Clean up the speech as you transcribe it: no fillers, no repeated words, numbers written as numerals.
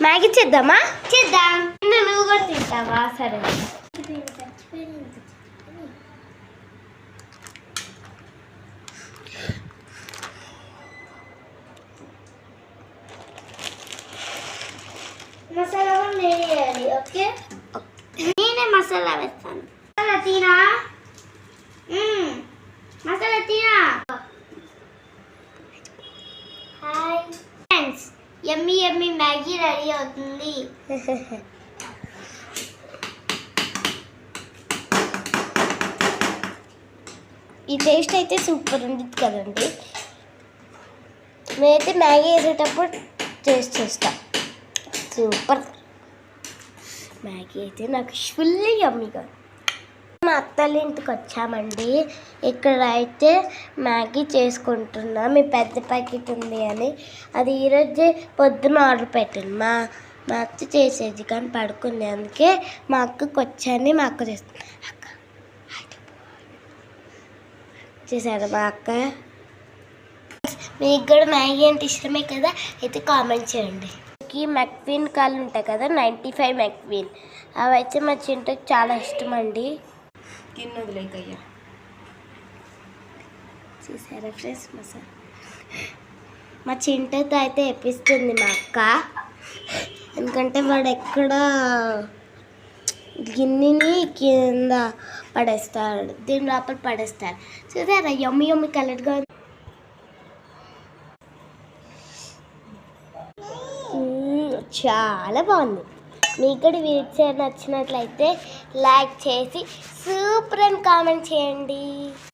Maggi చేద్దామా? చేద్దాం. నువ్వు కూడా తింటావా? సరే. మసాలా వేయాలి. ఓకే, నేనే మసాలా వేస్తాను. మసాలా తీరా, మసాలా తీరా. హాయ్ ఫ్రెండ్స్, యమ్మీ యమ్మీ మ్యాగీ రెడీ అవుతుంది. ఈ టేస్ట్ అయితే సూపర్ ఉంది కదండి. నేనైతే మ్యాగీ వేసేటప్పుడు టేస్ట్ చేస్తాను. సూపర్ మ్యాగీ అయితే నాకు ఫుల్లీ యమ్మీగా. మా అత్తల ఇంటికి వచ్చామండి. ఇక్కడ అయితే మ్యాగీ చేసుకుంటున్నా. మీ పెద్ద ప్యాకెట్ ఉంది అని అది ఈరోజే పొద్దున ఆర్డర్ పెట్టాను. మా అత్త చేసేది కానీ పడుకుంది. అందుకే మా అక్కకి వచ్చాను. మా అక్క చేస్తుంది. అక్క చేశారు మా అక్క. మీకు కూడా మ్యాగీ అంటే ఇష్టమే కదా, అయితే కామెంట్ చేయండి. మెక్వీన్ కాళ్ళు ఉంటాయి కదా, 95 మెక్వీన్, అవి అయితే మా చింటకి చాలా ఇష్టం అండి. తిన్నదిలేకయ్యా చూసారా ఫ్రెండ్స్, మా చింటతో అయితే ఎప్పిస్తుంది మా అక్క. ఎందుకంటే వాడు ఎక్కడ గిన్నెని కింద పడేస్తాడు, దీని లోపల పడేస్తాడు. చూసారా యమ్మీ యమ్మీ కలర్గా. చాలా బాగుంది. మీకు కూడా వీడియో నచ్చినట్లయితే లైక్ చేసి సూపర్ అని కామెంట్ చేయండి.